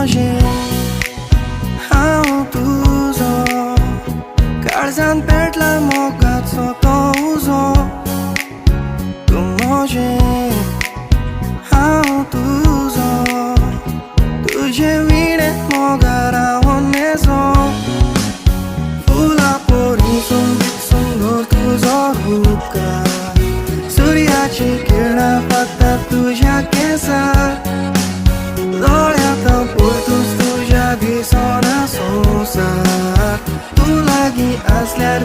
नोजें हांव तुजो काळजान पेटला मोगाचो तो उजो तूं म्हजें हांव तुजो तुजे विणेंत मोगार रावोन मेजो फुलां पोरीसून सुंदर तुजो रूपकार सूर्याची किरणां पडटात तुज्या केंसार दोळ्यांत परतूच तुज्या दिसना संवसार तूं लागीं आसल्यार